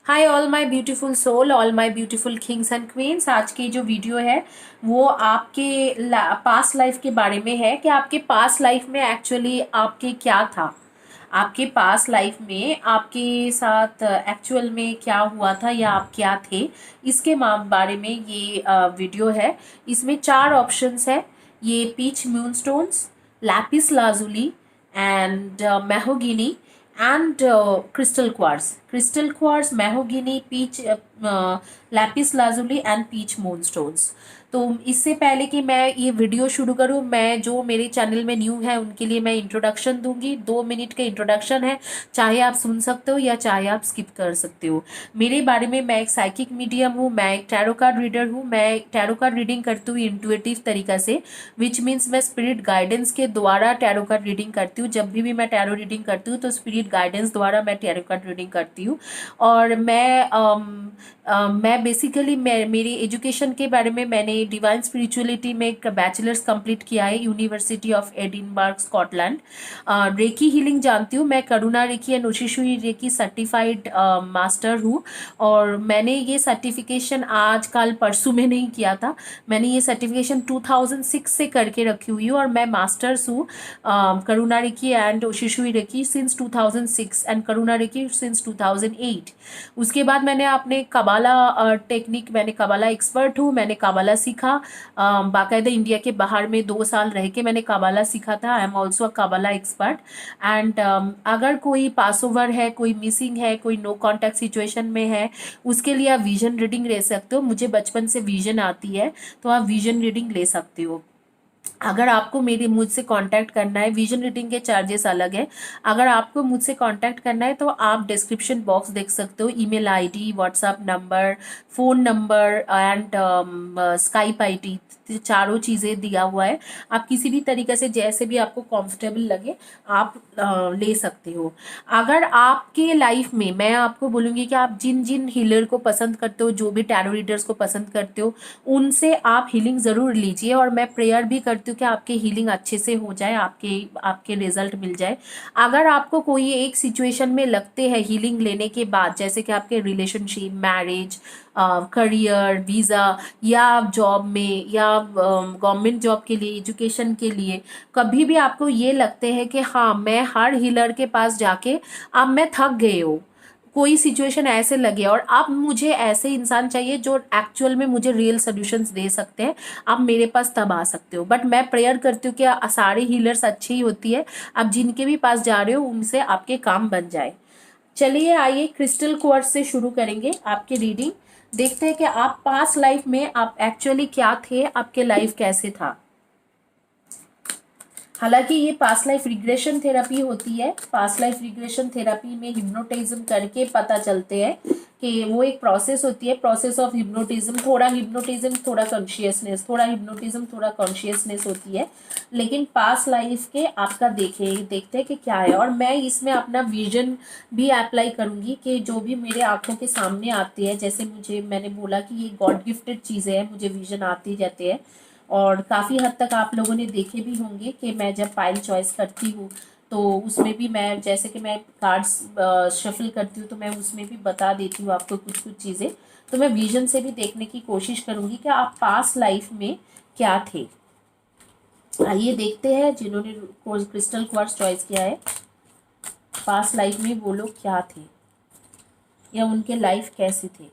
Hi all my beautiful soul, all my beautiful kings and queens. आज की जो video है वो आपके पास्ट लाइफ के बारे में है कि आपके पास्ट लाइफ में एक्चुअली आपके क्या था। आपके पास्ट लाइफ में आपके साथ एक्चुअल में क्या हुआ था या आप क्या थे, इसके बारे में ये वीडियो है। इसमें 4 ऑप्शंस है। ये peach moonstones, lapis lazuli and mahogany and crystal quartz, mahogany, peach, lapis lazuli and peach moonstones। तो इससे पहले कि मैं ये वीडियो शुरू करूं, मैं जो मेरे चैनल में न्यू है उनके लिए मैं इंट्रोडक्शन दूंगी। 2 मिनट का इंट्रोडक्शन है, चाहे आप सुन सकते हो या चाहे आप स्किप कर सकते हो। मेरे बारे में, मैं एक साइकिक मीडियम हूँ, मैं एक टैरो कार्ड रीडर हूँ। मैं टैरो कार्ड रीडिंग करती हूँ इंट्यूटिव तरीका से, विच मीन्स मैं स्पिरिट गाइडेंस के द्वारा टैरो कार्ड रीडिंग करती हूँ। जब भी मैं टैरो रीडिंग करती हूँ तो स्पिरिट गाइडेंस द्वारा मैं टैरो कार्ड रीडिंग करती हूँ। और मैं बेसिकली मेरी एजुकेशन के बारे में, मैंने डिवाइन स्पिरिचुअलिटी में एक बैचलर्स कंप्लीट किया है university of Edinburgh Scotland. Reiki healing जानती हूँ, मैं Karuna reiki and Usui reiki certified master हूँ। और मैंने ये सर्टिफिकेशन आज कल परसों में नहीं किया था, मैंने ये सर्टिफिकेशन 2006 से करके रखी हुई हूँ। और मैं मास्टर्स हूँ Karuna reiki and Usui reiki since 2006 and Karuna reiki since 2008। उसके बाद मैंने अपने कबाला टेक्निक, मैंने कबाला एक्सपर्ट हूँ, मैंने कबाला सीखा। बाकायदा इंडिया के बाहर में 2 साल रह के मैंने कबाला सीखा था। I am also a कबाला expert. And अगर कोई पास ओवर है, कोई मिसिंग है, कोई नो कॉन्टैक्ट सिचुएशन में है, उसके लिए आप विजन रीडिंग ले सकते हो। मुझे बचपन से विजन आती है, तो आप विजन रीडिंग ले सकते हो। अगर आपको मेरे मुझसे कांटेक्ट करना है, विजन रीडिंग के चार्जेस अलग है। अगर आपको मुझसे कांटेक्ट करना है तो आप डिस्क्रिप्शन बॉक्स देख सकते हो, email ID, WhatsApp number, phone number and Skype ID, चारों चीज़ें दिया हुआ है। आप किसी भी तरीके से जैसे भी आपको कंफर्टेबल लगे आप ले सकते हो। अगर आपके लाइफ में, मैं आपको बोलूँगी कि आप जिन जिन हीलर को पसंद करते हो, जो भी टैरो रीडर्स को पसंद करते हो, उनसे आप हीलिंग ज़रूर लीजिए। और मैं प्रेयर भी करती हूँ कि आपकी हीलिंग अच्छे से हो जाए, आपके आपके रिजल्ट मिल जाए। अगर आपको कोई एक सिचुएशन में लगते हैं हीलिंग लेने के बाद, जैसे कि आपके रिलेशनशिप, मैरिज, करियर, वीज़ा, या आप जॉब में, या गवर्नमेंट जॉब के लिए, एजुकेशन के लिए, कभी भी आपको ये लगते हैं कि हाँ मैं हर हीलर के पास जाके अब मैं थक गए हो, कोई सिचुएशन ऐसे लगे और अब मुझे ऐसे इंसान चाहिए जो एक्चुअल में मुझे रियल सोल्यूशंस दे सकते हैं, आप मेरे पास तब आ सकते हो। बट मैं प्रेयर करती हूँ कि सारे हीलर्स अच्छी ही होती है, आप जिनके भी पास जा रहे हो उनसे आपके काम बन जाए। चलिए आइए क्रिस्टल क्वार्ट्ज से शुरू करेंगे आपकी रीडिंग। देखते हैं कि आप पास्ट लाइफ में आप एक्चुअली क्या थे, आपके लाइफ कैसे था। हालांकि ये पास्ट लाइफ रिग्रेशन थेरेपी होती है। पास्ट लाइफ रिग्रेशन थेरेपी में हिप्नोटिज्म करके पता चलते हैं कि वो एक प्रोसेस होती है, प्रोसेस ऑफ हिप्नोटिज्म। थोड़ा हिप्नोटिज्म थोड़ा कॉन्शियसनेस, थोड़ा हिप्नोटिज्म थोड़ा कॉन्शियसनेस होती है। लेकिन पास्ट लाइफ के आपका देखते हैं कि क्या है। और मैं इसमें अपना विजन भी अप्लाई करूंगी कि जो भी मेरे आंखों के सामने आते हैं, जैसे मैंने बोला कि ये गॉड गिफ्टेड चीज़ें हैं, मुझे विजन आती जाते हैं। और काफ़ी हद तक आप लोगों ने देखे भी होंगे कि मैं जब फाइल चॉइस करती हूँ तो उसमें भी मैं, जैसे कि मैं कार्ड्स शफल करती हूँ तो मैं उसमें भी बता देती हूँ आपको कुछ कुछ चीज़ें। तो मैं विजन से भी देखने की कोशिश करूँगी कि आप पास्ट लाइफ में क्या थे। आइए देखते हैं जिन्होंने क्रिस्टल क्वार्ट्ज चॉइस किया है, पास्ट लाइफ में वो लोग क्या थे या उनके लाइफ कैसे थे।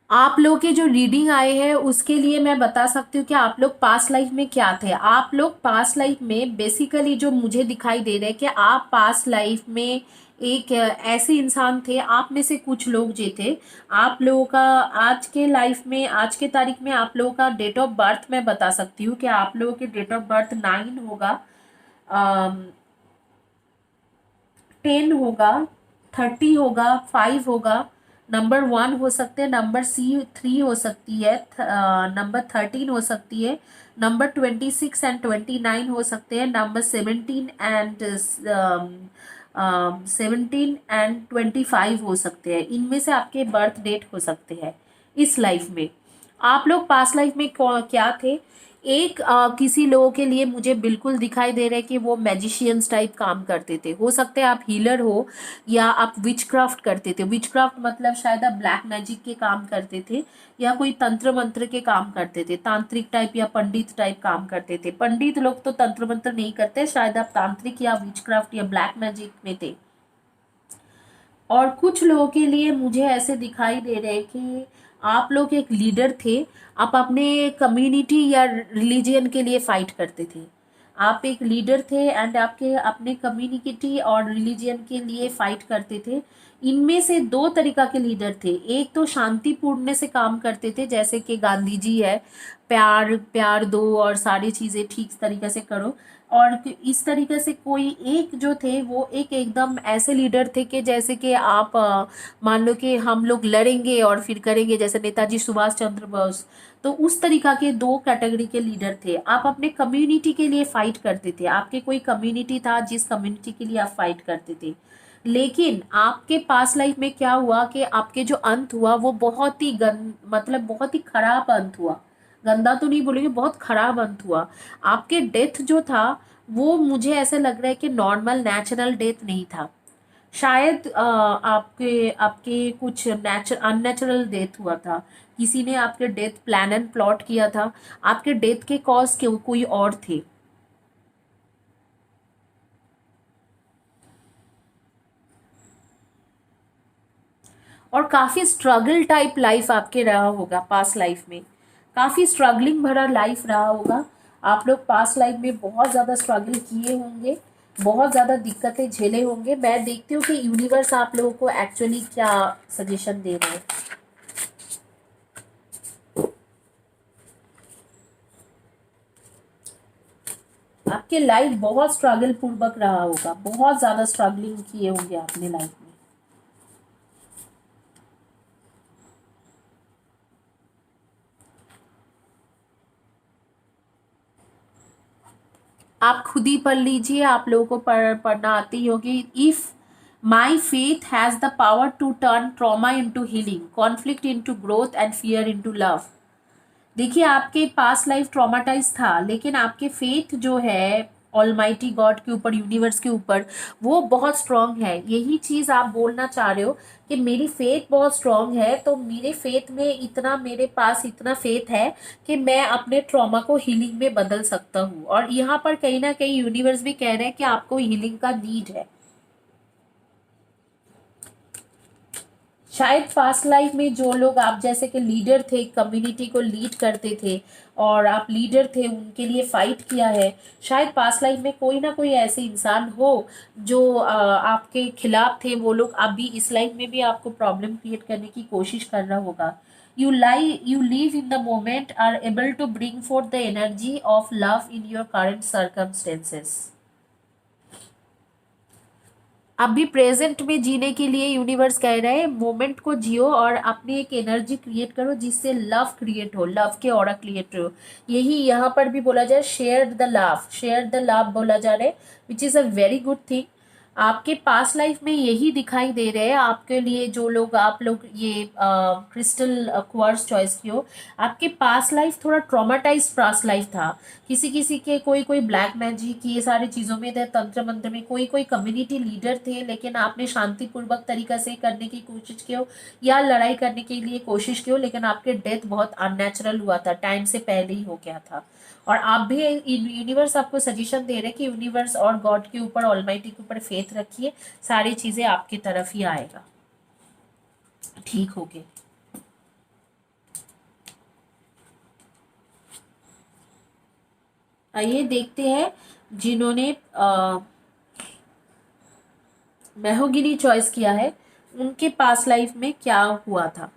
आप लोग के जो रीडिंग आए हैं उसके लिए मैं बता सकती हूँ कि आप लोग पास्ट लाइफ में क्या थे। आप लोग पास्ट लाइफ में बेसिकली जो मुझे दिखाई दे रहा है कि आप पास्ट लाइफ में एक ऐसे इंसान थे, आप में से कुछ लोग जो थे, आप लोगों का आज के लाइफ में, आज के तारीख में आप लोगों का डेट ऑफ बर्थ मैं बता सकती हूँ कि आप लोगों के डेट ऑफ बर्थ 9 होगा, 10 होगा, 30 होगा, 5 होगा, नंबर 1 हो सकते हैं, नंबर सी 3 हो सकती है, नंबर 13 हो सकती है, नंबर 26 एंड 29 हो सकते हैं, नंबर 17 एंड 25 हो सकते हैं। इनमें से आपके बर्थ डेट हो सकते हैं इस लाइफ में। आप लोग पास्ट लाइफ में क्या थे? एक किसी लोगों के लिए मुझे बिल्कुल दिखाई दे रहा है कि वो मैजिशियंस टाइप काम करते थे। हो सकते हैं आप हीलर हो या आप विच क्राफ्ट करते थे। विच क्राफ्ट मतलब शायद आप ब्लैक मैजिक के काम करते थे या कोई तंत्र मंत्र के काम करते थे, तांत्रिक टाइप या पंडित टाइप काम करते थे। पंडित लोग तो तंत्र मंत्र नहीं करते, शायद आप तांत्रिक या विच क्राफ्ट या ब्लैक मैजिक में थे। और कुछ लोगों के लिए मुझे ऐसे दिखाई दे रहे हैं कि आप लोग एक लीडर थे। आप अपने कम्युनिटी या रिलीजियन के लिए फाइट करते थे। आप एक लीडर थे एंड आपके अपने कम्युनिटी और रिलीजियन के लिए फाइट करते थे। इनमें से दो तरीका के लीडर थे। एक तो शांतिपूर्ण से काम करते थे, जैसे कि गांधी जी है, प्यार प्यार दो और सारी चीजें ठीक तरीके से करो। और इस तरीके से कोई एक जो थे वो एक एकदम ऐसे लीडर थे कि जैसे कि आप मान लो कि हम लोग लड़ेंगे और फिर करेंगे, जैसे नेताजी सुभाष चंद्र बोस। तो उस तरीका के दो कैटेगरी के लीडर थे। आप अपने कम्युनिटी के लिए फाइट करते थे। आपके कोई कम्युनिटी था जिस कम्युनिटी के लिए आप फाइट करते थे। लेकिन आपके पास लाइफ में क्या हुआ कि आपके जो अंत हुआ वो बहुत ही मतलब बहुत ही खराब अंत हुआ। गंदा तो नहीं बोलेंगे, बहुत खराब अंत हुआ। आपके डेथ जो था वो मुझे ऐसा लग रहा है कि नॉर्मल नेचुरल डेथ नहीं था। शायद आपके आपके कुछ अननेचुरल डेथ हुआ था। किसी ने आपके डेथ प्लान एंड प्लॉट किया था। आपके डेथ के कॉज कोई और थे। और काफी स्ट्रगल टाइप लाइफ आपके रहा होगा पास्ट लाइफ में। काफी स्ट्रगलिंग भरा लाइफ रहा होगा। आप लोग पास्ट लाइफ में बहुत ज्यादा स्ट्रगल किए होंगे, बहुत ज्यादा दिक्कतें झेले होंगे। मैं देखती हूँ कि यूनिवर्स आप लोगों को एक्चुअली क्या सजेशन दे रहे हैं। आपके लाइफ बहुत स्ट्रगल पूर्वक रहा होगा, बहुत ज्यादा स्ट्रगलिंग किए होंगे अपने लाइफ में। आप खुद ही पढ़ लीजिए, आप लोगों को पढ़ना आती होगी। If my faith has the power to turn trauma into healing, conflict into growth and fear into love. देखिए, आपके पास्ट लाइफ ट्रॉमाटाइज था, लेकिन आपके फेथ जो है ऑलमाइटी गॉड के ऊपर, यूनिवर्स के ऊपर, वो बहुत स्ट्रांग है। यही चीज आप बोलना चाह रहे हो कि मेरी फेथ बहुत स्ट्रांग है, तो मेरे फेथ में इतना, मेरे पास इतना फेथ है कि मैं अपने ट्रॉमा को हीलिंग में बदल सकता हूँ। और यहाँ पर कहीं ना कहीं यूनिवर्स भी कह रहे हैं कि आपको हीलिंग का नीड है। शायद पास्ट लाइफ में जो लोग आप जैसे कि लीडर थे, कम्युनिटी को लीड करते थे और आप लीडर थे, उनके लिए फाइट किया है। शायद पास्ट लाइफ में कोई ना कोई ऐसे इंसान हो जो आपके खिलाफ थे। वो लोग अभी इस लाइफ में भी आपको प्रॉब्लम क्रिएट करने की कोशिश कर रहा होगा। You live in the moment, are able to bring forth the energy of love in your current circumstances. अभी प्रेजेंट में जीने के लिए यूनिवर्स कह रहे हैं मोमेंट को जियो और अपनी एक एनर्जी क्रिएट करो जिससे लव क्रिएट हो, लव के ऑरा क्रिएट हो। यही यहाँ पर भी बोला जाए, share the love, share the love बोला जा रहा है, which is a very good thing. आपके पास्ट लाइफ में यही दिखाई दे रहे हैं आपके लिए। जो लोग आप लोग ये क्रिस्टल क्वार्ट्ज चॉइस की हो, आपके पास्ट लाइफ थोड़ा ट्रॉमाटाइज पास्ट लाइफ था। किसी किसी के कोई कोई ब्लैक मैजिक ये सारी चीजों में थे, तंत्र मंत्र में, कोई कोई कम्युनिटी लीडर थे, लेकिन आपने शांतिपूर्वक तरीका से करने की कोशिश की हो या लड़ाई करने के लिए कोशिश की हो, लेकिन आपके डेथ बहुत अननेचुरल हुआ था, टाइम से पहले ही हो गया था। और आप भी, यूनिवर्स आपको सजेशन दे रहे कि यूनिवर्स और गॉड के ऊपर, ऑलमाइटी के ऊपर फेथ रखिए, सारी चीजें आपकी तरफ ही आएगा, ठीक हो गए। आइए देखते हैं जिन्होंने मेहोगिनी चॉइस किया है उनके पास लाइफ में क्या हुआ था।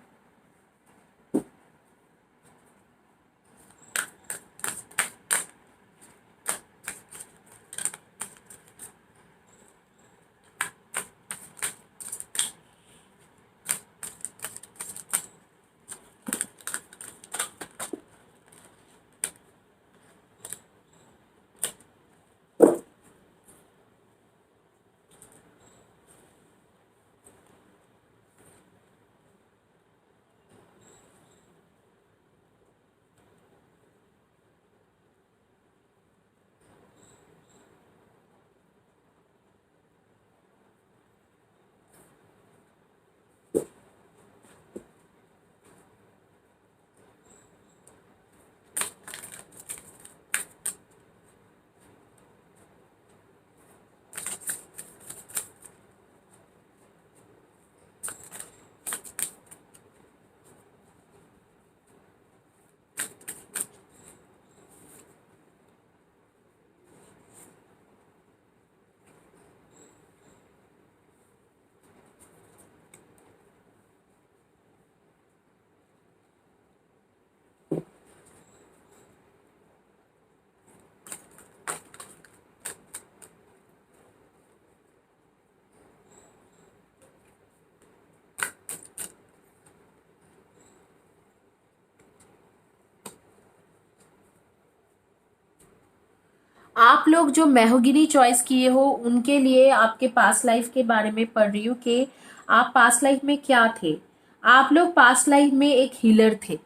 लोग जो मेहगनी चॉइस किए हो उनके लिए आपके पास्ट लाइफ के बारे में पढ़ रही हूँ कि आप पास्ट लाइफ में क्या थे। आप लोग पास्ट लाइफ में एक हीलर थे,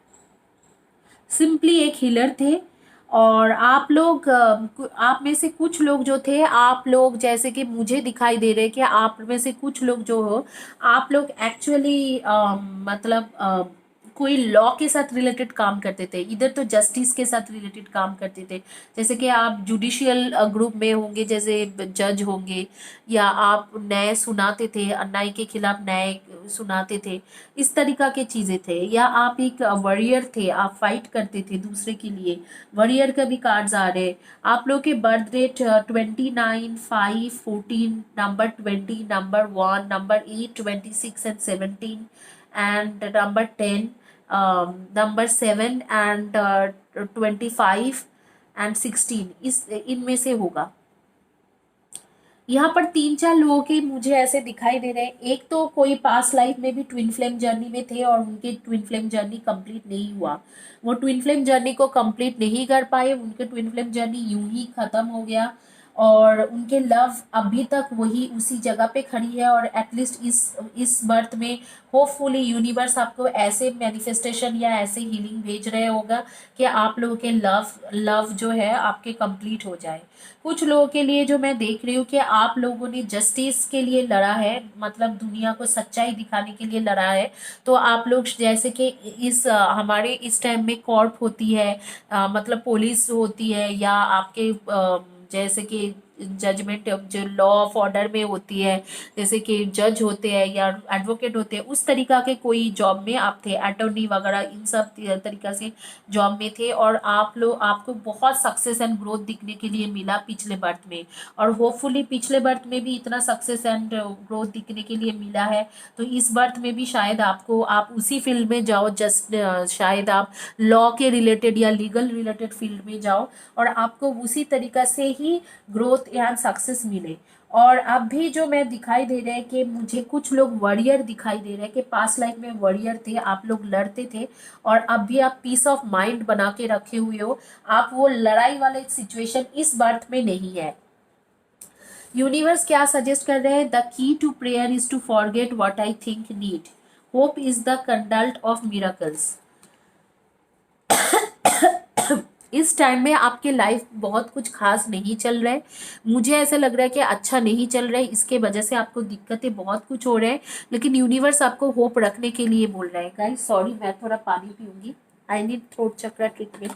सिंपली एक हीलर थे। और आप लोग आप में से कुछ लोग जो थे, आप लोग जैसे कि मुझे दिखाई दे रहे कि आप में से कुछ लोग जो हो, आप लोग एक्चुअली मतलब कोई लॉ के साथ रिलेटेड काम करते थे, इधर तो जस्टिस के साथ रिलेटेड काम करते थे। जैसे कि आप जुडिशियल ग्रुप में होंगे, जैसे जज होंगे, या आप न्याय सुनाते थे, अन्याय के खिलाफ न्याय सुनाते थे, इस तरीका के चीजें थे। या आप एक वॉरियर थे, आप फाइट करते थे दूसरे के लिए, वॉरियर का भी कार्ड्स आ रहे। आप लोग के birth date 29, 5, 14, number 20, number 1, number 8, 26 and 17 and number 10, number 7 and 25 and 16, इस इनमें से होगा। यहाँ पर 3-4 लोगों के मुझे ऐसे दिखाई दे रहे हैं। एक तो कोई पास्ट लाइफ में भी ट्विन फ्लेम जर्नी में थे और उनके ट्विन फ्लेम जर्नी कंप्लीट नहीं हुआ, वो ट्विन फ्लेम जर्नी को कंप्लीट नहीं कर पाए, उनके ट्विन फ्लेम जर्नी यूं ही खत्म हो गया। और उनके लव अभी तक वही उसी जगह पे खड़ी है। और एटलीस्ट इस बर्थ में होपफुली यूनिवर्स आपको ऐसे मैनिफेस्टेशन या ऐसे हीलिंग भेज रहे होगा कि आप लोगों के लव जो है आपके कंप्लीट हो जाए। कुछ लोगों के लिए जो मैं देख रही हूँ कि आप लोगों ने जस्टिस के लिए लड़ा है, मतलब दुनिया को सच्चाई दिखाने के लिए लड़ा है। तो आप लोग जैसे कि हमारे इस टाइम में कोर्ट होती है, मतलब पुलिस होती है, या आपके जैसे कि जजमेंट जो लॉ ऑफ ऑर्डर में होती है, जैसे कि जज होते हैं या एडवोकेट होते हैं, उस तरीका के कोई जॉब में आप थे, अटॉर्नी वगैरह, इन सब तरीका से जॉब में थे। और आप लोग, आपको बहुत सक्सेस एंड ग्रोथ दिखने के लिए मिला पिछले बर्थ में। और होपफुली पिछले बर्थ में भी इतना सक्सेस एंड ग्रोथ दिखने के लिए मिला है, तो इस बर्थ में भी शायद आपको, आप उसी फील्ड में जाओ, जस्ट शायद आप लॉ के रिलेटेड या लीगल रिलेटेड फील्ड में जाओ और आपको उसी तरीका से ही ग्रोथ या सक्सेस मिले। और अब भी जो मैं दिखाई दे रहे हैं कि मुझे कुछ लोग वॉरियर दिखाई दे रहे हैं कि पास्ट लाइफ में वॉरियर थे, आप लोग लड़ते थे और अब भी आप पीस ऑफ माइंड बना के रखे हुए हो। आप वो लड़ाई वाले सिचुएशन इस बर्थ में नहीं है। यूनिवर्स क्या सजेस्ट कर रहे हैं? The key to prayer is to forget what I think need, hope is the conduit of miracles. इस टाइम में आपके लाइफ बहुत कुछ खास नहीं चल रहा है, मुझे ऐसा लग रहा है कि अच्छा नहीं चल रहा है, इसके वजह से आपको दिक्कतें बहुत कुछ हो रहे हैं। लेकिन यूनिवर्स आपको होप रखने के लिए बोल रहा है। गाइस सॉरी, मैं थोड़ा पानी पीऊंगी, I need throat chakra treatment.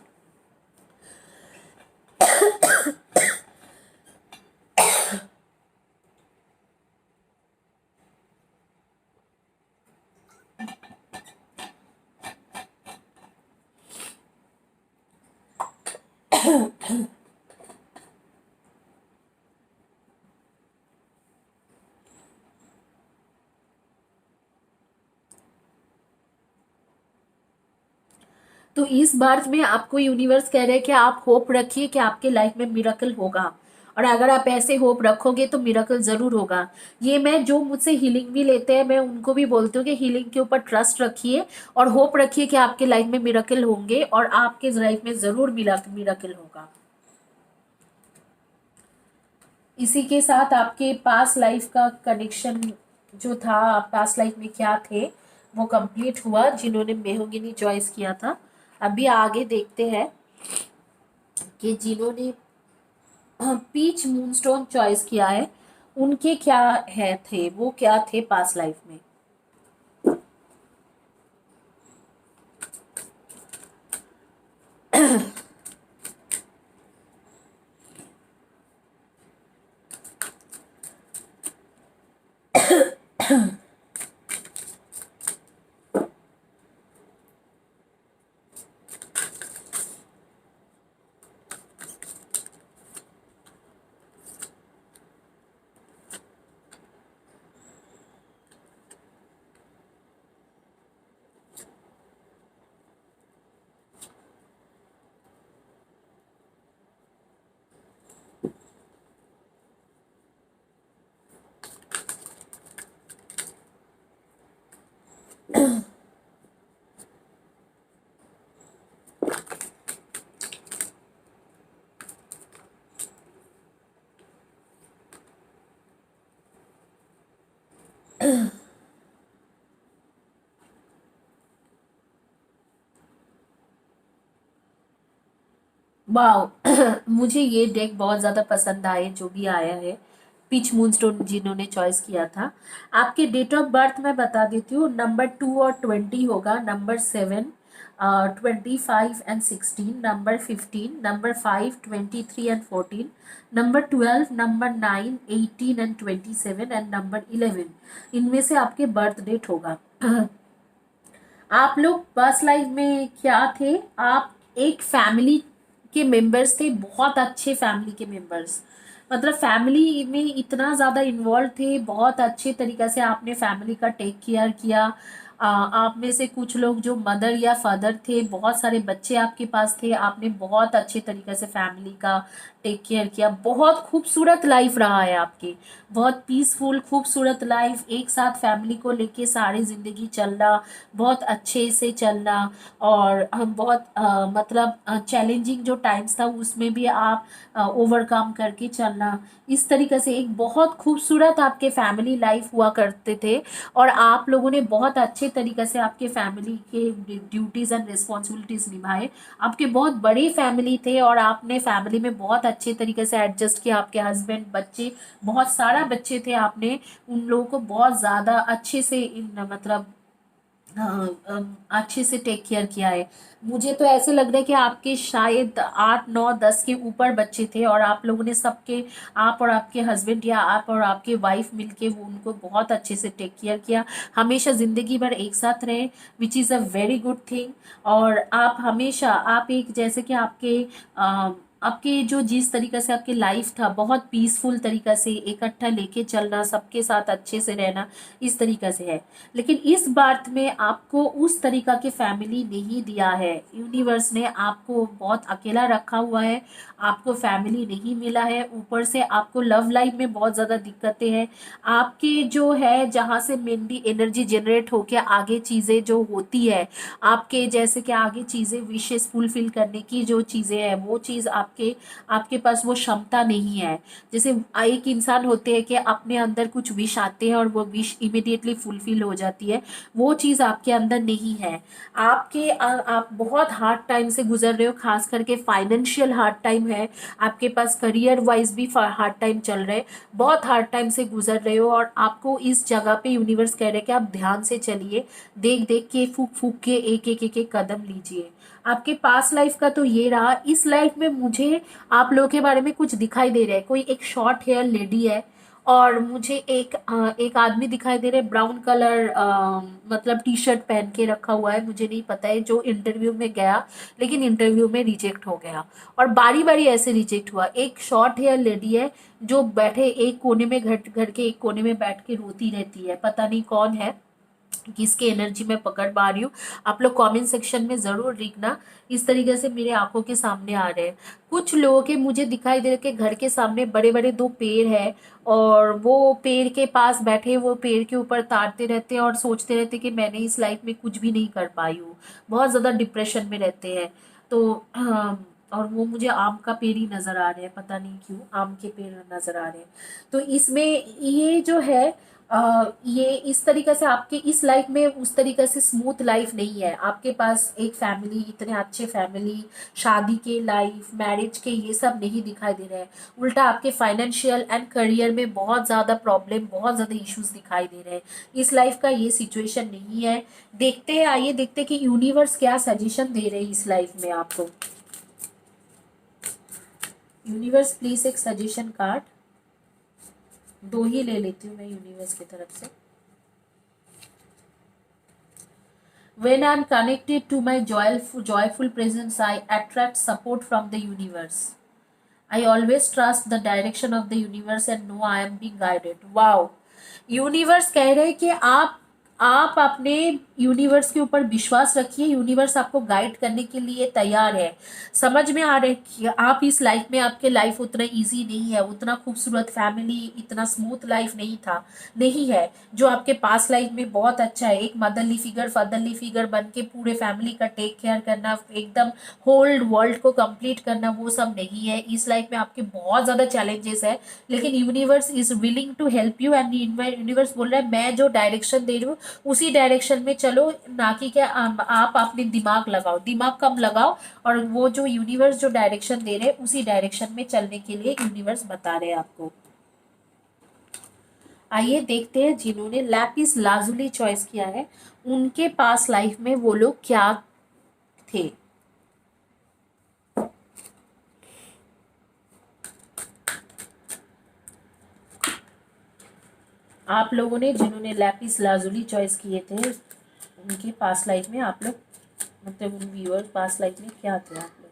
तो इस बार में आपको यूनिवर्स कह रहे हैं कि आप होप रखिए कि आपके लाइफ में मिरेकल होगा। और अगर आप ऐसे होप रखोगे तो मिरेकल जरूर होगा। ये मैं जो मुझसे हीलिंग भी लेते हैं, मैं उनको भी बोलती हूँ कि हीलिंग के ऊपर ट्रस्ट रखिए और होप रखिए कि आपके लाइफ में मिरेकल होंगे और आपके लाइफ में जरूर मिरेकल होगा। इसी के साथ आपके पास लाइफ का कनेक्शन जो था, आप पास लाइफ में क्या थे, वो कंप्लीट हुआ जिन्होंने मेहगनी चॉइस किया था। अभी आगे देखते हैं कि जिन्होंने पीच मूनस्टोन चॉइस किया है उनके क्या है थे, वो क्या थे पास लाइफ में। वाह मुझे ये डेक बहुत ज़्यादा पसंद आए जो भी आया है। पीच मूनस्टोन जिन्होंने चॉइस किया था। आपके डेट ऑफ बर्थ मैं बता देती हूँ, नंबर 2 और 20 होगा, number 7, 25 and 16, number 15, number 5, 23 and 14, number 12, number 9, 18 and 27 and number 11। इनमें से आपके बर्थ डेट होगा। आप लोग पास्ट लाइफ में क्या थे? आप एक फैमिली के मेंबर्स थे, बहुत अच्छे फैमिली के मेंबर्स। मतलब फैमिली में इतना ज़्यादा इन्वॉल्व थे, बहुत अच्छे तरीके से आपने फैमिली का टेक केयर किया। आप में से कुछ लोग जो मदर या फादर थे, बहुत सारे बच्चे आपके पास थे, आपने बहुत अच्छे तरीके से फैमिली का टेक केयर किया। बहुत खूबसूरत लाइफ रहा है आपकी, बहुत पीसफुल खूबसूरत लाइफ, एक साथ फैमिली को लेके सारी ज़िंदगी चलना, बहुत अच्छे से चलना। और हम बहुत मतलब चैलेंजिंग जो टाइम्स था उसमें भी आप ओवरकम करके चलना। इस तरीके से एक बहुत खूबसूरत आपके फैमिली लाइफ हुआ करते थे। और आप लोगों ने बहुत अच्छे तरीके से आपके फैमिली के ड्यूटीज एंड रिस्पॉन्सिबिलिटीज निभाए। आपके बहुत बड़ी फैमिली थे और आपने फैमिली में बहुत अच्छे तरीके से एडजस्ट किया। आपके हस्बैंड, बच्चे, बहुत सारा बच्चे थे, आपने उन लोगों को बहुत ज़्यादा अच्छे से इन मतलब अच्छे से टेक केयर किया है। मुझे तो ऐसे लग रहा है कि आपके शायद 8 9 10 के ऊपर बच्चे थे और आप लोगों ने सबके, आप और आपके हस्बैंड या आप और आपके वाइफ मिलके वो उनको बहुत अच्छे से टेक केयर किया। हमेशा ज़िंदगी भर एक साथ रहे, which is a very good thing. और आप हमेशा, आप एक जैसे कि आपके जो जिस तरीके से आपके लाइफ था, बहुत पीसफुल तरीका से इकट्ठा लेके चलना, सबके साथ अच्छे से रहना, इस तरीका से है। लेकिन इस बात में आपको उस तरीका की फैमिली नहीं दिया है। यूनिवर्स ने आपको बहुत अकेला रखा हुआ है, आपको फैमिली नहीं मिला है। ऊपर से आपको लव लाइफ में बहुत ज़्यादा दिक्कतें हैं। आपके जो है जहाँ से मेनली एनर्जी जनरेट होके आगे चीज़ें जो होती है, आपके जैसे कि आगे चीज़ें विशेष फुलफिल करने की जो चीज़ें हैं, वो चीज़ आपके आपके पास वो क्षमता नहीं है। जैसे एक इंसान होते हैं कि अपने अंदर कुछ विश आते हैं और वो विश इमिडिएटली फुलफिल हो जाती है, वो चीज़ आपके अंदर नहीं है। आप बहुत हार्ड टाइम से गुजर रहे हो, खास करके फाइनेंशियल हार्ड टाइम है आपके पास, करियर वाइज भी हार्ड टाइम चल रहे, बहुत हार्ड टाइम से गुजर रहे हो। और आपको इस जगह पे यूनिवर्स कह रहे हैं कि आप ध्यान से चलिए, देख देख के, फूक फूक के एक एक कदम लीजिए। आपके पास लाइफ का तो ये रहा। इस लाइफ में मुझे आप लोगों के बारे में कुछ दिखाई दे रहा है। कोई एक शॉर्ट हेयर लेडी है और मुझे एक आदमी दिखाई दे रहा है, ब्राउन कलर मतलब टी शर्ट पहन के रखा हुआ है, मुझे नहीं पता है, जो इंटरव्यू में गया लेकिन इंटरव्यू में रिजेक्ट हो गया। और बारी बारी ऐसे रिजेक्ट हुआ। एक शॉर्ट हेयर लेडी है जो बैठे एक कोने में, घर के एक कोने में बैठ के रोती रहती है, पता नहीं कौन है, किसके एनर्जी में पकड़ पा रही हूँ। आप लोग कमेंट सेक्शन में ज़रूर लिखना। इस तरीके से मेरे आंखों के सामने आ रहे हैं। कुछ लोगों के मुझे दिखाई दे रहे कि घर के सामने बड़े बड़े दो पेड़ है और वो पेड़ के पास बैठे, वो पेड़ के ऊपर ताड़ते रहते हैं और सोचते रहते कि मैंने इस लाइफ में कुछ भी नहीं कर पाई हूँ। बहुत ज़्यादा डिप्रेशन में रहते हैं। तो और वो मुझे आम का पेड़ ही नज़र आ रहे हैं, पता नहीं क्यों आम के पेड़ नज़र आ रहे हैं। तो इसमें ये जो है ये इस तरीके से आपके इस लाइफ में उस तरीके से स्मूथ लाइफ नहीं है। आपके पास एक फैमिली, इतने अच्छे फैमिली, शादी के लाइफ, मैरिज के, ये सब नहीं दिखाई दे रहे हैं। उल्टा आपके फाइनेंशियल एंड करियर में बहुत ज़्यादा प्रॉब्लम, बहुत ज़्यादा इश्यूज दिखाई दे रहे हैं। इस लाइफ का ये सिचुएशन नहीं है। देखते हैं, आइए देखते हैं कि यूनिवर्स क्या सजेशन दे रहे हैं इस लाइफ में आपको। यूनिवर्स प्लीज एक सजेशन कार्ड, दो ही ले लेती हूँ मैं यूनिवर्स की तरफ से। When I'm connected to my joyful presence, I attract support from the universe. I always trust the direction of the universe and know I am being guided. Wow! Universe कह रहे हैं कि आप अपने यूनिवर्स के ऊपर विश्वास रखिए, यूनिवर्स आपको गाइड करने के लिए तैयार है। समझ में आ रहा है कि आप इस लाइफ में, आपके लाइफ उतना इजी नहीं है, उतना खूबसूरत फैमिली, इतना स्मूथ लाइफ नहीं था, नहीं है जो आपके पास लाइफ में बहुत अच्छा है। एक मदरली फिगर, फादरली फिगर बन के पूरे फैमिली का टेक केयर करना, एकदम होल वर्ल्ड को कंप्लीट करना, वो सब नहीं है। इस लाइफ में आपके बहुत ज़्यादा चैलेंजेस है, लेकिन universe is willing to help you and universe बोल रहा है मैं जो डायरेक्शन दे रही हूँ उसी डायरेक्शन में चलो, ना कि क्या आप अपने दिमाग लगाओ, दिमाग कम लगाओ, और वो जो यूनिवर्स जो डायरेक्शन दे रहे हैं उसी डायरेक्शन में चलने के लिए यूनिवर्स बता रहे हैं आपको। आइए देखते हैं जिन्होंने लैपिस लाजुली चॉइस किया है उनके पास लाइफ में वो लोग क्या थे। आप लोगों ने जिन्होंने लैपिस लाजुली चॉइस किए थे उनके पास लाइफ में आप लोग, मतलब उन व्यूअर पास लाइफ में क्या थे आप लोग।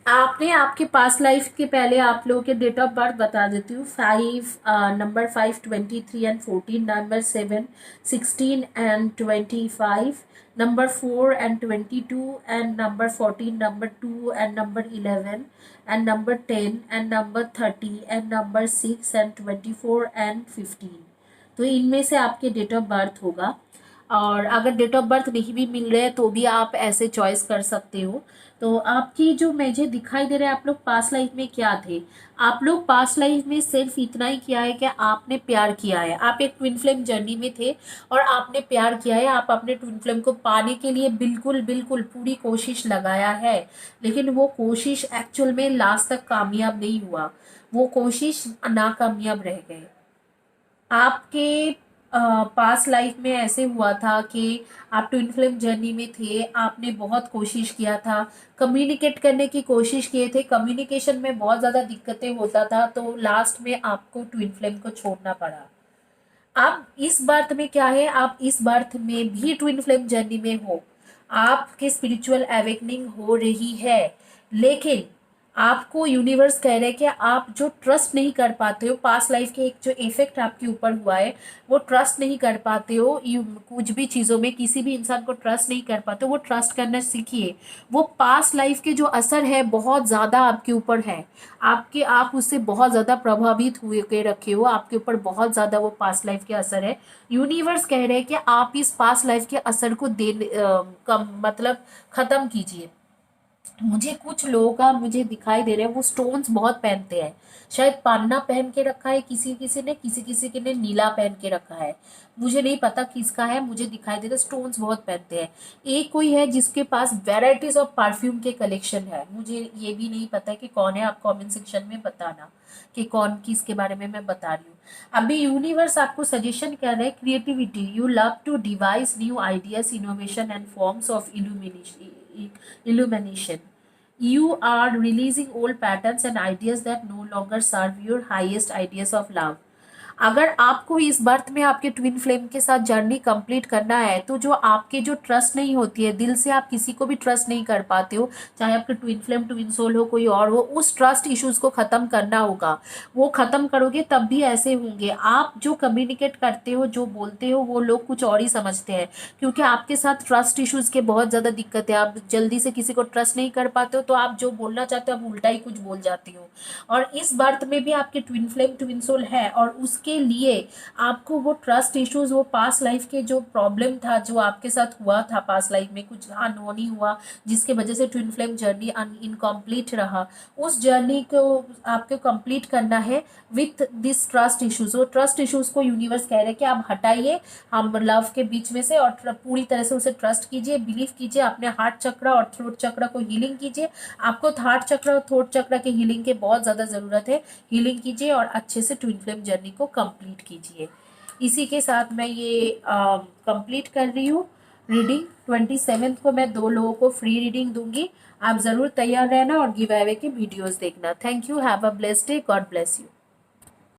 आपने आपके पास लाइफ के पहले आप लोगों के डेट ऑफ बर्थ बता देती हूँ। Number 5, 23 and 14, number 7, 16 and 25, number 4 and 22 and number 14, number 2 and number 11 and number 10 and number 30 and number 6 and 24 and 15। तो इनमें से आपके डेट ऑफ बर्थ होगा। और अगर डेट ऑफ बर्थ नहीं भी मिल रहे हैं तो भी आप ऐसे चॉइस कर सकते हो। तो आपकी जो मुझे दिखाई दे रहा है आप लोग पास्ट लाइफ में क्या थे। आप लोग पास्ट लाइफ में सिर्फ इतना ही किया है कि आपने प्यार किया है, आप एक ट्विन फ्लेम जर्नी में थे और आपने प्यार किया है, आप अपने ट्विन फ्लेम को पाने के लिए बिल्कुल बिल्कुल पूरी कोशिश लगाया है, लेकिन वो कोशिश एक्चुअल में लास्ट तक कामयाब नहीं हुआ, वो कोशिश नाकामयाब रह गए। आपके पास लाइफ में ऐसे हुआ था कि आप ट्विन फ्लेम जर्नी में थे, आपने बहुत कोशिश किया था, कम्युनिकेट करने की कोशिश किए थे, कम्युनिकेशन में बहुत ज़्यादा दिक्कतें होता था, तो लास्ट में आपको ट्विन फ्लेम को छोड़ना पड़ा। अब इस बर्थ में क्या है, आप इस बर्थ में भी ट्विन फ्लेम जर्नी में हो, आपकी स्पिरिचुअल अवेकनिंग हो रही है, लेकिन आपको यूनिवर्स कह रहे हैं कि आप जो ट्रस्ट नहीं कर पाते हो, पास्ट लाइफ के एक जो इफेक्ट आपके ऊपर हुआ है वो ट्रस्ट नहीं कर पाते हो, कुछ भी चीज़ों में किसी भी इंसान को ट्रस्ट नहीं कर पाते हो, वो ट्रस्ट करना सीखिए। वो पास्ट लाइफ के जो असर है बहुत ज़्यादा आपके ऊपर है, आपके आप उससे बहुत ज़्यादा प्रभावित हुए के रखे हो, आपके ऊपर बहुत ज़्यादा वो पास्ट लाइफ के असर है। यूनिवर्स कह रहे हैं कि आप इस पास्ट लाइफ के असर को कम मतलब ख़त्म कीजिए। मुझे कुछ लोगों का मुझे दिखाई दे रहा है वो स्टोन्स बहुत पहनते हैं, शायद पान्ना पहन के रखा है किसी किसी ने, किसी किसी के ने नीला पहन के रखा है, मुझे नहीं पता किसका है, मुझे दिखाई दे रहा है स्टोन्स बहुत पहनते हैं। एक कोई है जिसके पास वेराइटीज ऑफ परफ्यूम के कलेक्शन है, मुझे ये भी नहीं पता कि कौन है, आप कमेंट सेक्शन में बताना कि कौन किसके बारे में मैं बता रही हूँ। अभी यूनिवर्स आपको सजेशन कर रहा है creativity, you love to devise new ideas, innovation and forms of illumination. You are releasing old patterns and ideas that no longer serve your highest ideas of love. अगर आपको इस बर्थ में आपके twin flame के साथ journey complete करना है तो जो आपके जो ट्रस्ट नहीं होती है, दिल से आप किसी को भी ट्रस्ट नहीं कर पाते हो, चाहे आपके ट्विन फ्लेम, ट्विन सोल हो, कोई और हो, उस ट्रस्ट इश्यूज को खत्म करना होगा। वो खत्म करोगे तब भी ऐसे होंगे, आप जो कम्युनिकेट करते हो, जो बोलते हो, वो लोग कुछ और ही समझते हैं, क्योंकि आपके साथ ट्रस्ट इश्यूज के बहुत ज़्यादा दिक्कत है, आप जल्दी से किसी को ट्रस्ट नहीं कर पाते हो, तो आप जो बोलना चाहते हो आप उल्टा ही कुछ बोल जाती हो। और इस बर्थ में भी आपके ट्विन फ्लेम, ट्विन सोल है और उसके उसके लिए आपको वो ट्रस्ट इश्यूज, वो पास्ट लाइफ के जो प्रॉब्लम था जो आपके साथ हुआ था पास्ट लाइफ में, कुछ अनहोनी हुआ जिसके वजह से ट्विन फ्लेम जर्नी इनकम्प्लीट रहा, उस जर्नी को आपको कंप्लीट करना है विथ दिस ट्रस्ट इश्यूज। वो ट्रस्ट इश्यूज को यूनिवर्स कह रहे हैं कि आप हटाइए हम लव के बीच में से और पूरी तरह से उसे ट्रस्ट कीजिए, बिलीव कीजिए, अपने हार्ट चक्र और थ्रोट चक्र को हीलिंग कीजिए। आपको हार्ट चक्र और थ्रोट चक्र के हीलिंग की बहुत ज़्यादा ज़रूरत है। हीलिंग कीजिए और अच्छे से ट्विन फ्लेम जर्नी को कंप्लीट कीजिए। इसी के साथ मैं ये कंप्लीट कर रही हूँ रीडिंग। 27 को मैं 2 लोगों को फ्री रीडिंग दूंगी। आप ज़रूर तैयार रहना और गिव अवे के वीडियोस देखना। Thank you. Have a blessed day. God bless you.